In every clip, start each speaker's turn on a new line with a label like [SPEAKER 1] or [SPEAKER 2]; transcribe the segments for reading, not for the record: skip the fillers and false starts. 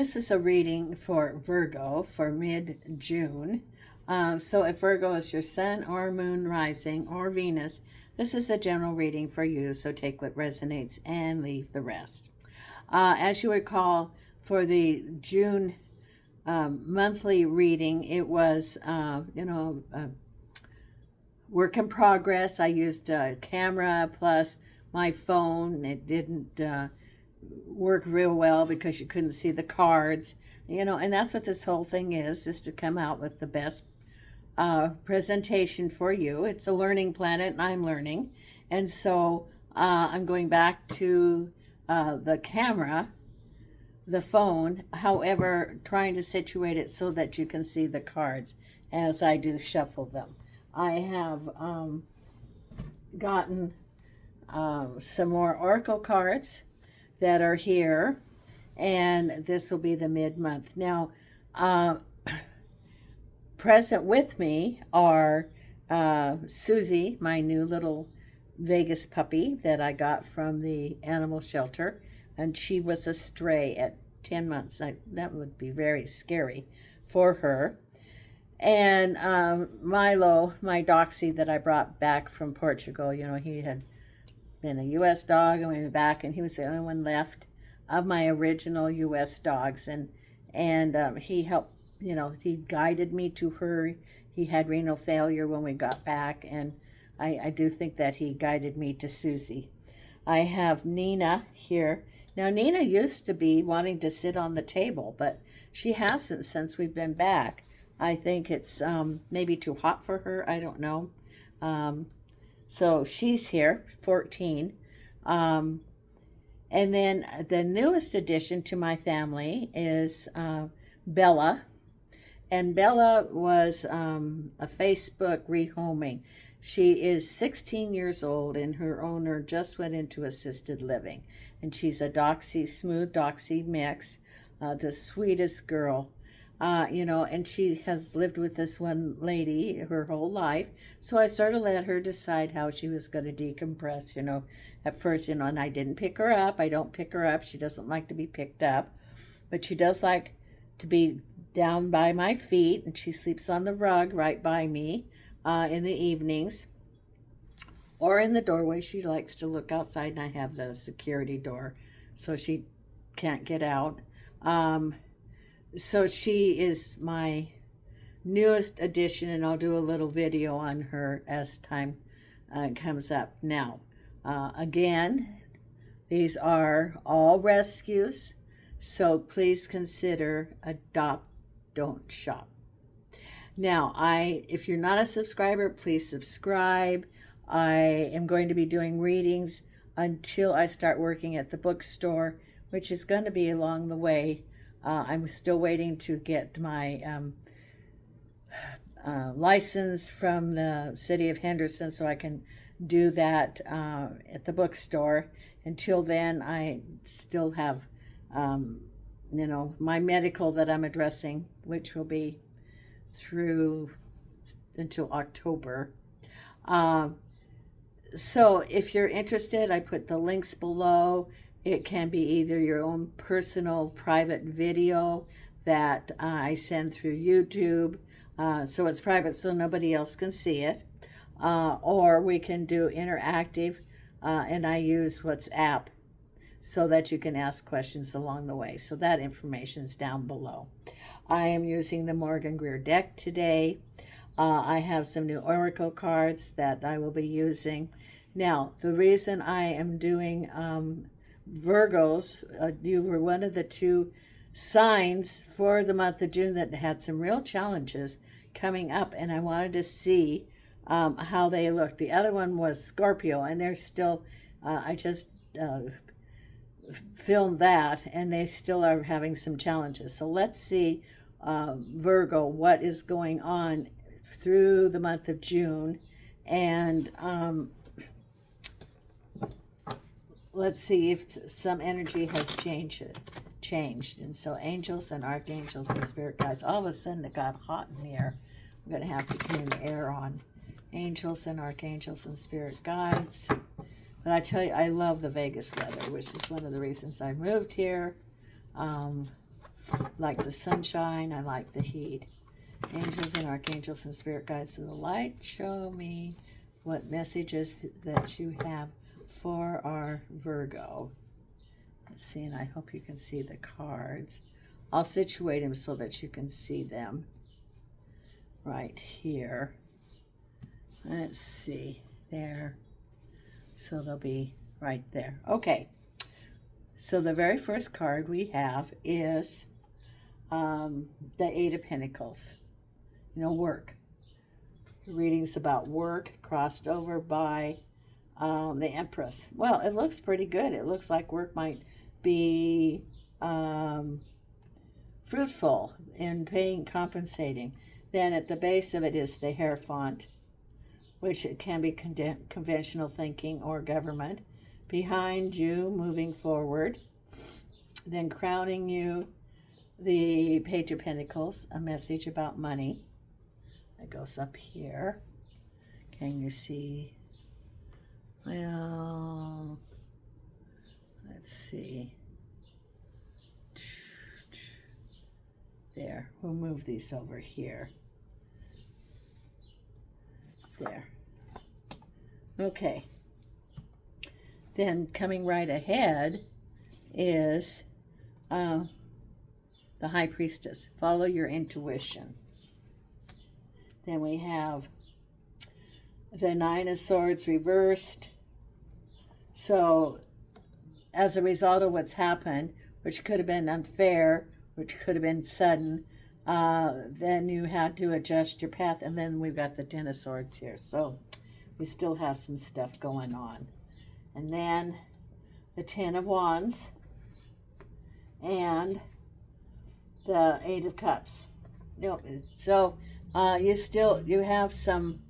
[SPEAKER 1] This is a reading for Virgo for mid-June. So if Virgo is your sun or moon rising or Venus, this is a general reading for you. So take what resonates and leave the rest. As you recall, for the June monthly reading, it was, work in progress. I used a camera plus my phone. It didn't work real well because you couldn't see the cards, and that's what this whole thing is to come out with the best presentation for you. It's a learning planet and I'm learning, and so I'm going back to the camera, the phone, however, trying to situate it so that you can see the cards as I do shuffle them. I have gotten some more oracle cards that are here, and this will be the mid-month. Now, present with me are Susie, my new little Vegas puppy that I got from the animal shelter, and she was a stray at 10 months. That would be very scary for her. And Milo, my Doxy that I brought back from Portugal, he had been a U.S. dog and we went back, and he was the only one left of my original U.S. dogs, and he helped, he guided me to her. He had renal failure when we got back, and I do think that he guided me to Susie. I have Nina here. Now, Nina used to be wanting to sit on the table, but she hasn't since we've been back. I think it's maybe too hot for her. I don't know. So she's here, 14. And then the newest addition to my family is Bella. And Bella was a Facebook rehoming. She is 16 years old, and her owner just went into assisted living. And she's a Doxy, smooth Doxy mix, the sweetest girl. And she has lived with this one lady her whole life. So I sort of let her decide how she was going to decompress, at first, and I didn't pick her up. I don't pick her up. She doesn't like to be picked up, but she does like to be down by my feet, and she sleeps on the rug right by me in the evenings, or in the doorway. She likes to look outside, and I have the security door so she can't get out. So she is my newest addition, and I'll do a little video on her as time comes up. Now, again, these are all rescues, so please consider adopt, don't shop. Now, if you're not a subscriber, please subscribe. I am going to be doing readings until I start working at the bookstore, which is going to be along the way. I'm still waiting to get my license from the city of Henderson so I can do that at the bookstore. Until then, I still have, my medical that I'm addressing, which will be through until October. So if you're interested, I put the links below. It can be either your own personal private video that I send through YouTube, so it's private so nobody else can see it, or we can do interactive, and I use WhatsApp so that you can ask questions along the way. So that information is down below. I am using the Morgan Greer deck today. I have some new oracle cards that I will be using. Now, the reason I am doing Virgos, you were one of the two signs for the month of June that had some real challenges coming up, and I wanted to see how they looked. The other one was Scorpio, and they're still, I just filmed that, and they still are having some challenges. So let's see, Virgo, what is going on through the month of June, and let's see if some energy has changed. And so angels and archangels and spirit guides. All of a sudden it got hot in here. I'm going to have to turn the air on. Angels and archangels and spirit guides. But I tell you, I love the Vegas weather, which is one of the reasons I moved here. I like the sunshine. I like the heat. Angels and archangels and spirit guides of the light, show me what messages that you have for our Virgo. Let's see, and I hope you can see the cards. I'll situate them so that you can see them right here. Let's see, there. So they'll be right there. Okay, so the very first card we have is the Eight of Pentacles. You know, work. Readings about work crossed over by the Empress. Well, it looks pretty good. It looks like work might be fruitful in paying, compensating. Then at the base of it is the Hierophant, which it can be conventional thinking or government. Behind you, moving forward. Then crowning you, the Page of Pentacles, a message about money. It goes up here. Can you see? Well, let's see. There, we'll move these over here. There. Okay. Then coming right ahead is the High Priestess. Follow your intuition. Then we have the Nine of Swords reversed. So as a result of what's happened, which could have been unfair, which could have been sudden, then you had to adjust your path. And then we've got the Ten of Swords here. So we still have some stuff going on. And then the Ten of Wands and the Eight of Cups. So you have some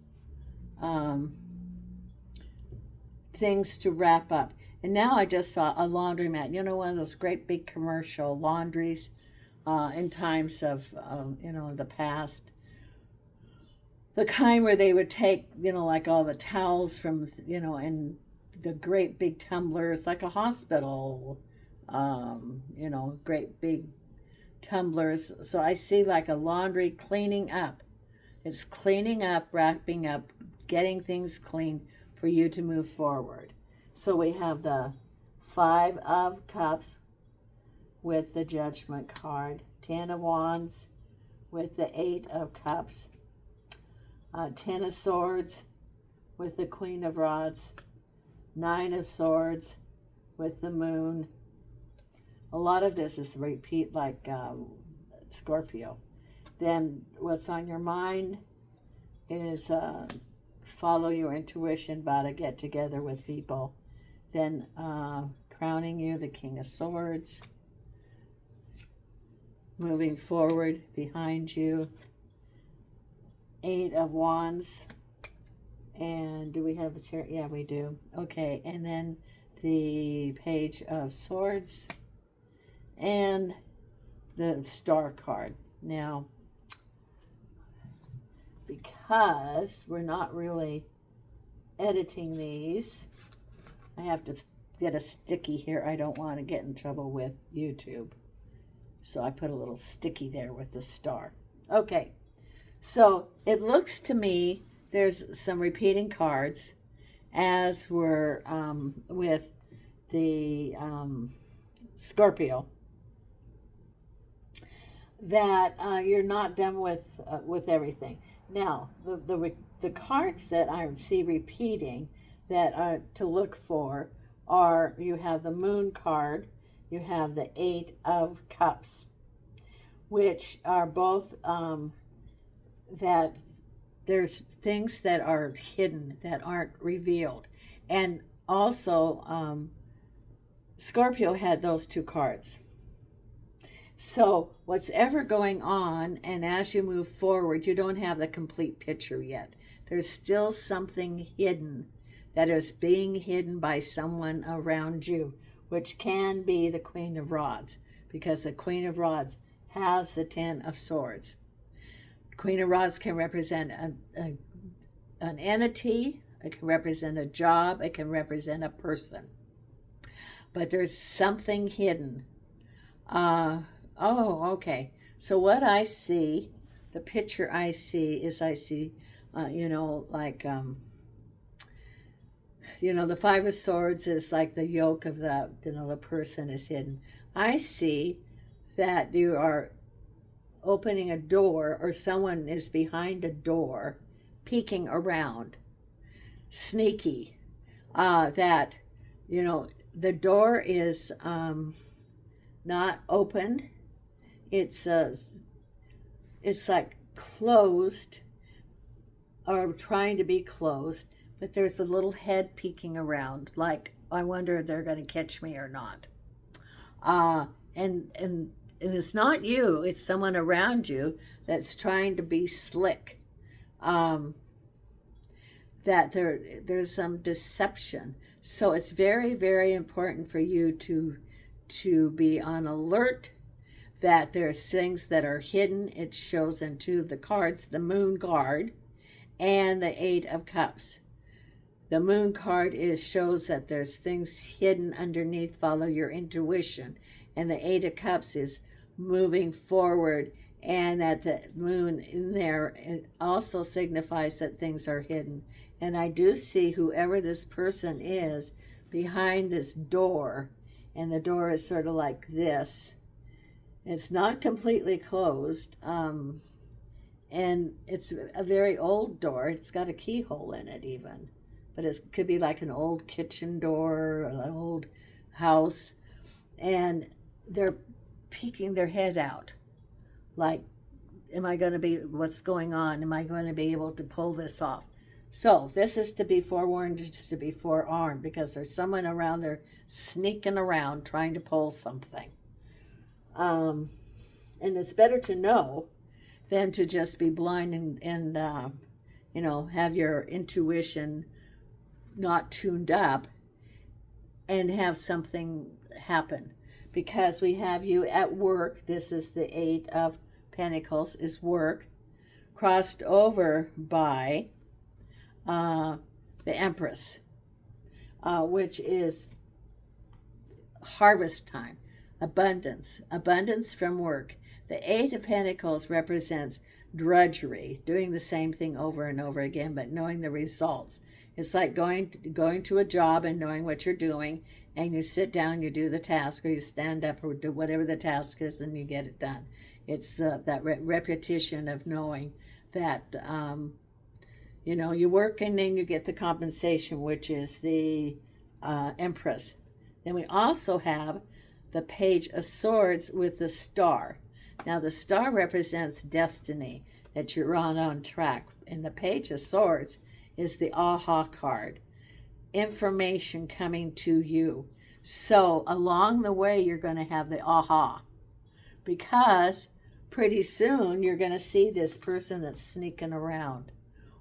[SPEAKER 1] things to wrap up. And now I just saw a laundromat. You know, one of those great big commercial laundries in times of, the past. The kind where they would take, like all the towels from, and the great big tumblers, like a hospital, great big tumblers. So I see like a laundry cleaning up. It's cleaning up, wrapping up, getting things clean for you to move forward. So we have the Five of Cups with the Judgment card, Ten of Wands with the Eight of Cups, Ten of Swords with the Queen of Rods, Nine of Swords with the Moon. A lot of this is repeat like Scorpio. Then what's on your mind is follow your intuition, about to get together with people. Then crowning you, the King of Swords. Moving forward, behind you, Eight of Wands. And do we have the chair? Yeah, we do. Okay, and then the Page of Swords and the Star card. Now, because we're not really editing these, I have to get a sticky here. I don't want to get in trouble with YouTube. So I put a little sticky there with the star. Okay, so it looks to me there's some repeating cards, as were with the Scorpio, that you're not done with everything. Now, the cards that I see repeating that are to look for are, you have the Moon card, you have the Eight of Cups, which are both that there's things that are hidden, that aren't revealed. And also, Scorpio had those two cards. So what's ever going on, and as you move forward, you don't have the complete picture yet. There's still something hidden that is being hidden by someone around you, which can be the Queen of Rods, because the Queen of Rods has the Ten of Swords. Queen of Rods can represent an entity, it can represent a job, it can represent a person. But there's something hidden Oh, okay. So what I see, the picture I see is like, the Five of Swords is like the yoke of the person is hidden. I see that you are opening a door, or someone is behind a door, peeking around, sneaky. That, the door is not opened. It's like closed, or trying to be closed, but there's a little head peeking around, like, I wonder if they're going to catch me or not. And it's not you, it's someone around you that's trying to be slick. That there's some deception. So it's very, very important for you to be on alert, that there's things that are hidden. It shows in two of the cards, the Moon card and the Eight of Cups. The Moon card shows that there's things hidden underneath. Follow your intuition. And the Eight of Cups is moving forward, and that the Moon in there, it also signifies that things are hidden. And I do see whoever this person is behind this door, and the door is sort of like this. It's not completely closed, and it's a very old door. It's got a keyhole in it even, but it could be like an old kitchen door or an old house, and they're peeking their head out, like, what's going on? Am I going to be able to pull this off? So this is to be forewarned, just to be forearmed, because there's someone around there sneaking around trying to pull something. And it's better to know than to just be blind and have your intuition not tuned up and have something happen. Because we have you at work. This is the Eight of Pentacles, is work, crossed over by the Empress, which is harvest time, abundance from work. The Eight of Pentacles represents drudgery, doing the same thing over and over again, but knowing the results. It's like going to a job and knowing what you're doing, and you sit down, you do the task, or you stand up, or do whatever the task is, and you get it done. It's that repetition of knowing that, you work and then you get the compensation, which is the Empress. Then we also have the Page of Swords with the Star. Now the Star represents destiny, that you're on track. And the Page of Swords is the aha card, information coming to you. So along the way, you're going to have the aha, because pretty soon you're going to see this person that's sneaking around,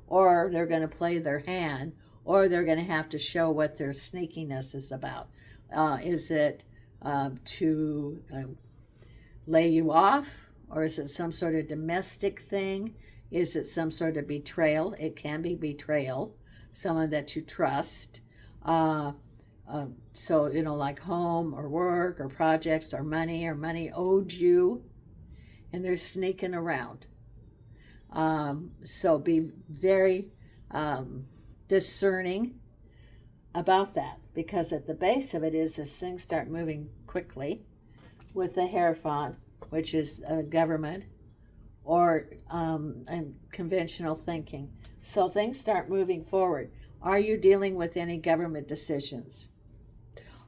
[SPEAKER 1] or they're going to play their hand, or they're going to have to show what their sneakiness is about. Is it to lay you off, or is it some sort of domestic thing? Is it some sort of betrayal? It can be betrayal, someone that you trust. So, like home or work or projects or money owed you, and they're sneaking around. So be very discerning about that, because at the base of it is as things start moving quickly with the Hierophant, which is government, or and conventional thinking. So things start moving forward. Are you dealing with any government decisions?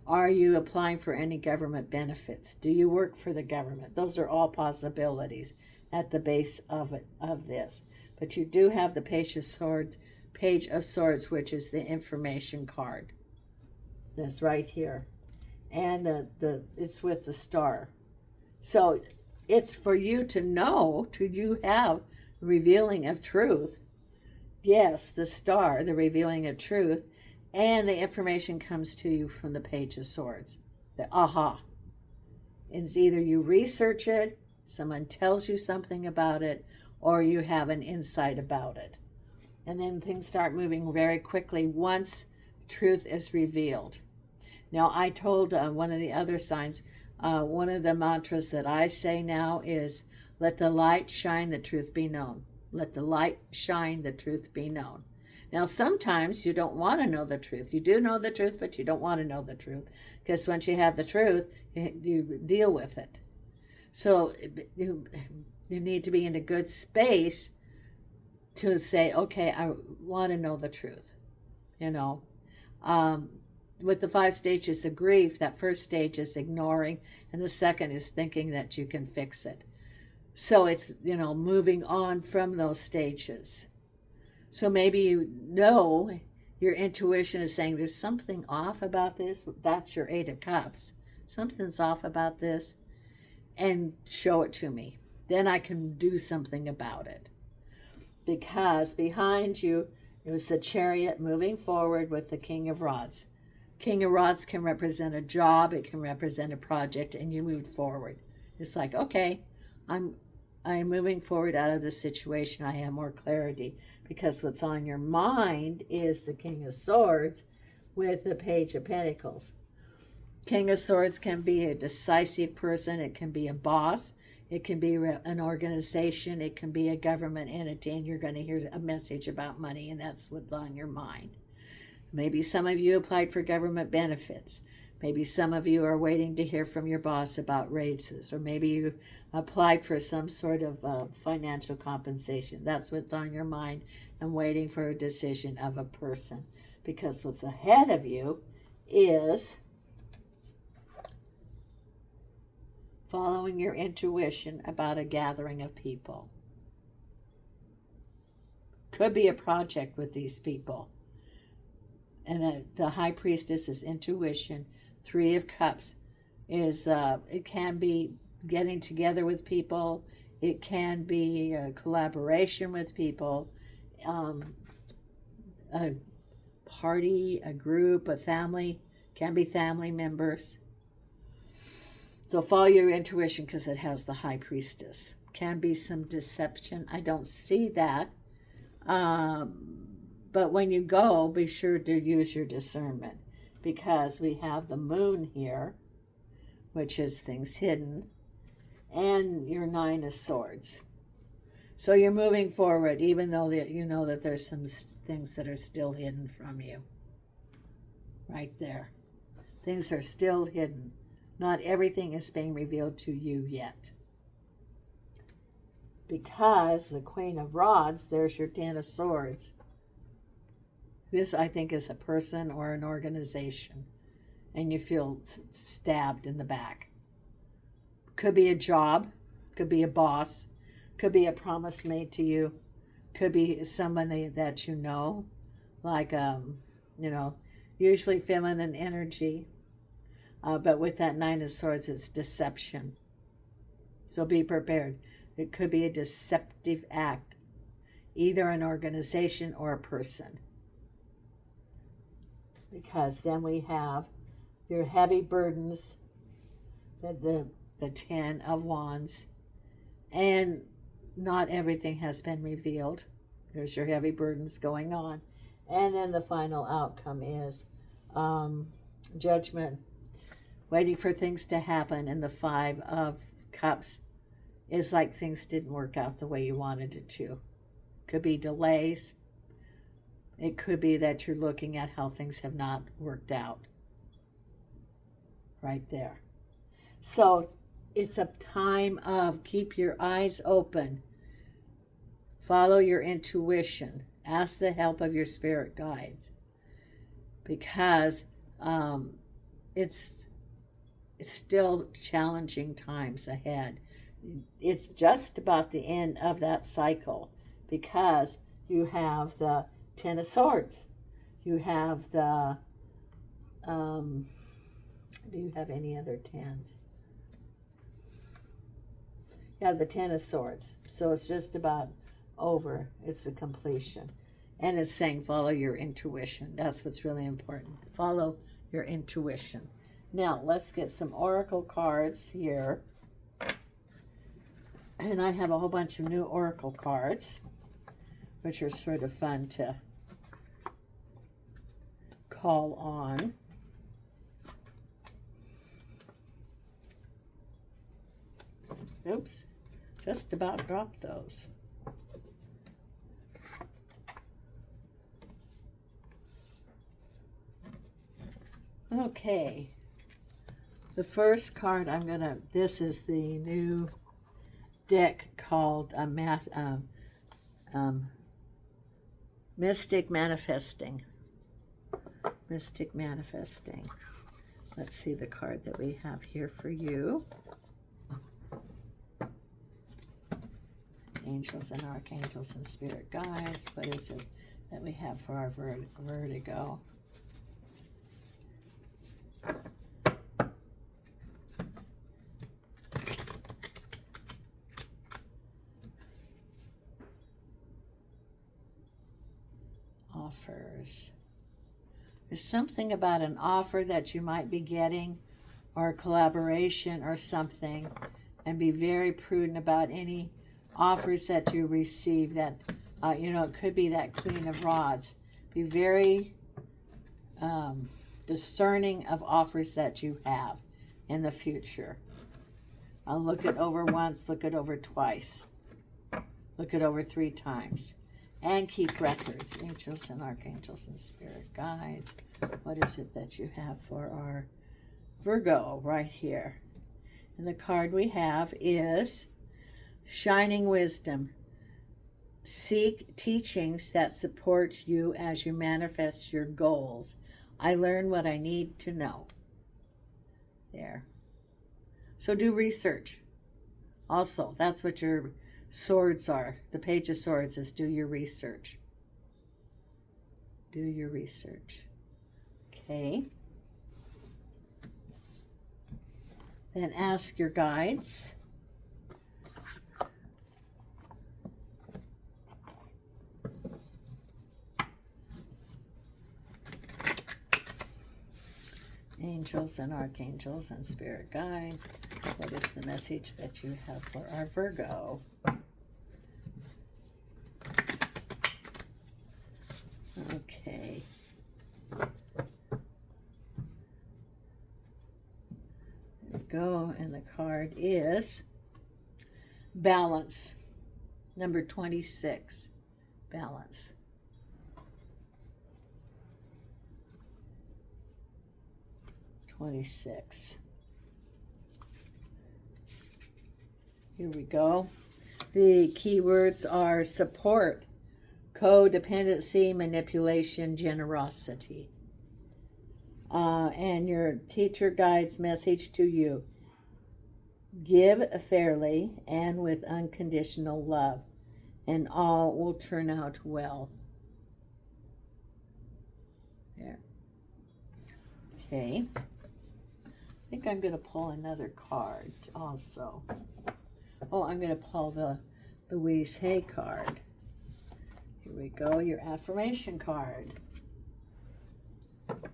[SPEAKER 1] Are you applying for any government benefits? Do you work for the government? Those are all possibilities at the base of this. But you do have the Page of Swords, which is the information card. That's right here. And it's with the Star. So it's for you to know, you have revealing of truth. Yes, the Star, the revealing of truth, and the information comes to you from the Page of Swords. The aha. It's either you research it, someone tells you something about it, or you have an insight about it. And then things start moving very quickly once truth is revealed. Now, I told one of the other signs, One of the mantras that I say now is, let the light shine, the truth be known. Let the light shine, the truth be known. Now, sometimes you don't want to know the truth. You do know the truth, but you don't want to know the truth. Because once you have the truth, you deal with it. So you need to be in a good space to say, okay, I want to know the truth. You know, with the 5 stages of grief, that first stage is ignoring, and the second is thinking that you can fix it. So it's, moving on from those stages. So maybe your intuition is saying there's something off about this. That's your 8 of Cups. Something's off about this, and show it to me. Then I can do something about it. Because behind you, it was the Chariot moving forward with the King of Rods. King of Rods can represent a job, it can represent a project, and you moved forward. It's like, okay, I'm moving forward out of this situation. I have more clarity, because what's on your mind is the King of Swords with the Page of Pentacles. King of Swords can be a decisive person. It can be a boss. It can be an organization. It can be a government entity, and you're going to hear a message about money, and that's what's on your mind. Maybe some of you applied for government benefits. Maybe some of you are waiting to hear from your boss about raises, or maybe you applied for some sort of financial compensation. That's what's on your mind, and waiting for a decision of a person. Because what's ahead of you is following your intuition about a gathering of people. Could be a project with these people. And the High Priestess is intuition. 3 of Cups is, it can be getting together with people. It can be a collaboration with people. A party, a group, a family. Can be family members. So follow your intuition, because it has the High Priestess. Can be some deception. I don't see that. But when you go, be sure to use your discernment, because we have the Moon here, which is things hidden, and your 9 of Swords. So you're moving forward, even though that you know that there's some things that are still hidden from you. Right there. Things are still hidden. Not everything is being revealed to you yet. Because the Queen of Rods, there's your 10 of Swords. This, I think, is a person or an organization, and you feel stabbed in the back. Could be a job, could be a boss, could be a promise made to you, could be somebody that you know, like, usually feminine energy, but with that 9 of Swords, it's deception. So be prepared. It could be a deceptive act, either an organization or a person. Because then we have your heavy burdens, the 10 of Wands, and not everything has been revealed. There's your heavy burdens going on. And then the final outcome is judgment, waiting for things to happen. And the 5 of Cups is like things didn't work out the way you wanted it to. Could be delays. It could be that you're looking at how things have not worked out. Right there. So it's a time of keep your eyes open. Follow your intuition. Ask the help of your spirit guides. Because it's still challenging times ahead. It's just about the end of that cycle. Because you have the 10 of Swords. You have the, do you have any other 10s? You have the 10 of Swords. So it's just about over. It's the completion. And it's saying follow your intuition. That's what's really important. Follow your intuition. Now, let's get some oracle cards here. And I have a whole bunch of new oracle cards, which are sort of fun to call on. Oops, just about dropped those. Okay, the first card I'm gonna, this is the new deck called Mystic Manifesting. Mystic Manifesting. Let's see the card that we have here for you. Angels and archangels and spirit guides. What is it that we have for our vertigo? Offers. There's something about an offer that you might be getting, or a collaboration or something, and be very prudent about any offers that you receive. That it could be that Queen of Rods. Be very discerning of offers that you have in the future. I'll look it over once, look it over twice, look it over 3 times. And keep records, angels and archangels and spirit guides. What is it that you have for our Virgo right here? And the card we have is Shining Wisdom. Seek teachings that support you as you manifest your goals. I learn what I need to know. There. So do research. Also, that's what your swords are. The Page of Swords is do your research. Do your research. Okay. Then ask your guides. Angels and archangels and spirit guides. What is the message that you have for our Virgo? Okay. There we go. And the card is Balance. Number 26. Balance. Here we go. The keywords are support, codependency, manipulation, generosity. And your teacher guides message to you: give fairly and with unconditional love, and all will turn out well. There. Okay. I think I'm going to pull another card also. Oh, I'm going to pull the Louise Hay card. Here we go, your affirmation card. And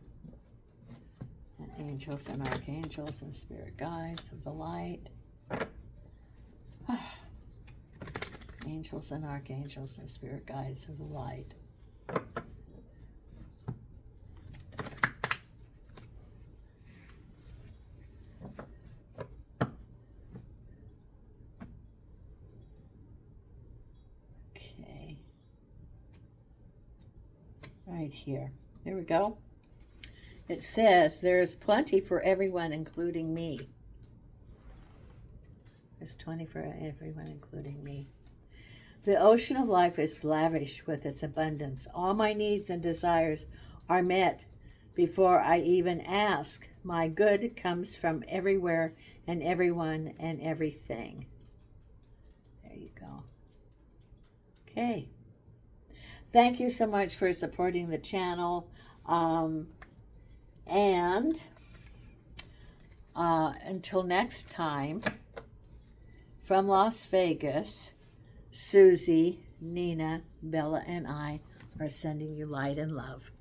[SPEAKER 1] angels and archangels and spirit guides of the light. Angels and archangels and spirit guides of the light. Right here. There we go. It says, there is plenty for everyone, including me. There's 20 for everyone, including me. The ocean of life is lavish with its abundance. All my needs and desires are met before I even ask. My good comes from everywhere and everyone and everything. There you go. Okay. Thank you so much for supporting the channel. Until next time, from Las Vegas, Susie, Nina, Bella, and I are sending you light and love.